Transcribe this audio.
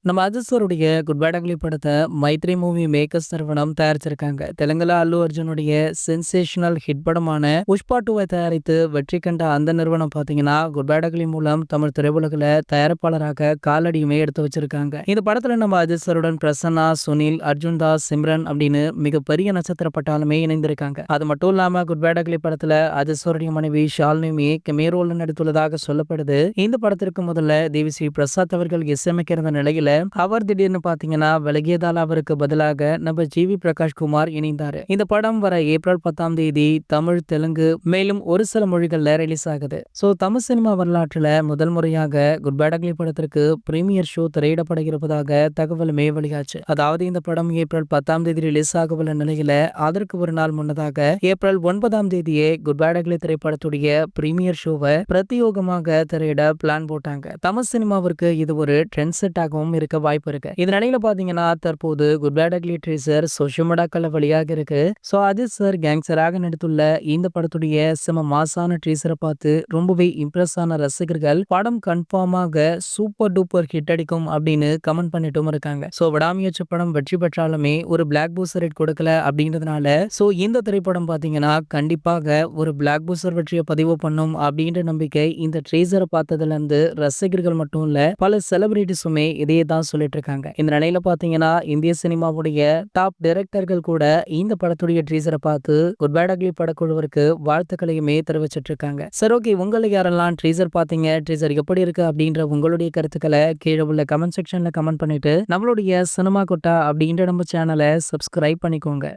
நம்ம Ajith good bad ugly படத்தை Maithri movie makers நிறுவனம் தயாரிச்சிருக்காங்க. தெலுங்குல அல்லு அர்ஜுனுடைய சென்சேஷனல் ஹிட் படமான புஷ்பா 2வை தயாரித்து வெற்றி கண்ட அந்த நிறுவனம் பாத்தீங்கன்னா குட் பேட் அக்லி மூலம் தமிழ் திரையுலகில் தயாரிப்பாளராக காலடியுமே எடுத்து வச்சிருக்காங்க. இந்த படத்துல நம்ம அஜித் சாருடன் பிரசன்னா, சுனில், அர்ஜுன் தாஸ், சிம்ரன் அப்படின்னு மிகப்பெரிய நட்சத்திர பட்டாலுமே இணைந்திருக்காங்க. அது மட்டும் இல்லாம குட் பேட் அக்லி படத்துல அஜித் சாருடைய மனைவி ஷாலினியுமே கெமியோ ரோல்ல நடித்துள்ளதாக சொல்லப்படுது. இந்த படத்திற்கு முதல்ல தேவிஸ்ரீ பிரசாத் அவர்கள் இசையமைக்கிற நிலையில அவர் திடீர்னு பாத்தீங்கன்னா விலகியதால் அவருக்கு பதிலாக நம்ம ஜிவி பிரகாஷ் குமார் இணைந்தாரு. இந்த படம் வர ஏப்ரல் 10ஆம் தேதி தமிழ், தெலுங்கு மேலும் ஒரு சில மொழிகள்ல ரிலீஸ் ஆகுது. சோ தமிழ் சினிமா வரலாற்றுல முதல் முறையாக குட் பேட் அக்லி படத்திற்கு பிரீமியர் ஷோ திரையிடப்பட இருப்பதாக தகவலுமே வெளியாச்சு. அதாவது இந்த படம் ஏப்ரல் 10ஆம் தேதி ரிலீஸ் ஆக உள்ள நிலையில அதற்கு ஒரு நாள் முன்னதாக ஏப்ரல் 9ஆம் தேதியே குட் பேட் அக்லி திரைப்படத்துடைய பிரீமியர் ஷோவை பிரத்யோகமாக திரையிட பிளான் போட்டாங்க. தமிழ் சினிமாவிற்கு இது ஒரு ட்ரெண்ட் செட் ஆகவும் இருக்க வாய்ப்பு இருக்கு. இந்த நிலையில பாத்தீங்கன்னா தற்போது குட் பேட் அக்லி ட்ரீசர் சோஷியல் மீடியாக்கள்ல வெளியாக இருக்கு. சோ அஜித் சார் கேங்ஸ்டராக நடித்துள்ள இந்த படத்துடைய செம மாசான ட்ரீசரை பார்த்து ரொம்பவே இம்ப்ரெஸ் ஆன ரசிகர்கள் படம் கன்ஃபார்மாக சூப்பர் டூப்பர் ஹிட் அடிக்கும் அப்படின்னு கமெண்ட் பண்ணிட்டும் இருக்காங்க. சோ விடாமுயற்சி படம் வெற்றி பெற்றாலுமே ஒரு பிளாக் பூஸ்டர் ஹிட் கொடுக்கல அப்படின்றதுனால சோ இந்த திரைப்படம் பாத்தீங்கன்னா கண்டிப்பாக ஒரு பிளாக் பூஸ்டர் வெற்றியை பதிவு பண்ணும் அப்படின்ற நம்பிக்கை இந்த ட்ரீசரை பார்த்ததுல இருந்து ரசிகர்கள் மட்டும் இல்ல பல செலிபிரிட்டிஸுமே இதையே தான் சொல்லிட்டு இருக்காங்க. இந்த நிலையில பாத்தீங்கன்னா இந்திய சினிமாவுடைய டாப் டைரக்டர்கள் கூட இந்த படத்துடைய ட்ரீசரை பார்த்து குட் பேட் அக்லி படக்குழுவிற்கு வாழ்த்துக்களையுமே தெரிவிச்சிட்டு இருக்காங்க. சரி, ஓகே, உங்களை யாரெல்லாம் ட்ரீசர் பாத்தீங்க, ட்ரீசர் எப்படி இருக்கு அப்படின்ற உங்களுடைய கருத்துக்களை கீழே உள்ள கமெண்ட் செக்ஷன்ல கமெண்ட் பண்ணிட்டு நம்மளுடைய சினிமா கொட்டா அப்படின்ற நம்ம சேனலை சப்ஸ்கிரைப் பண்ணிக்கோங்க.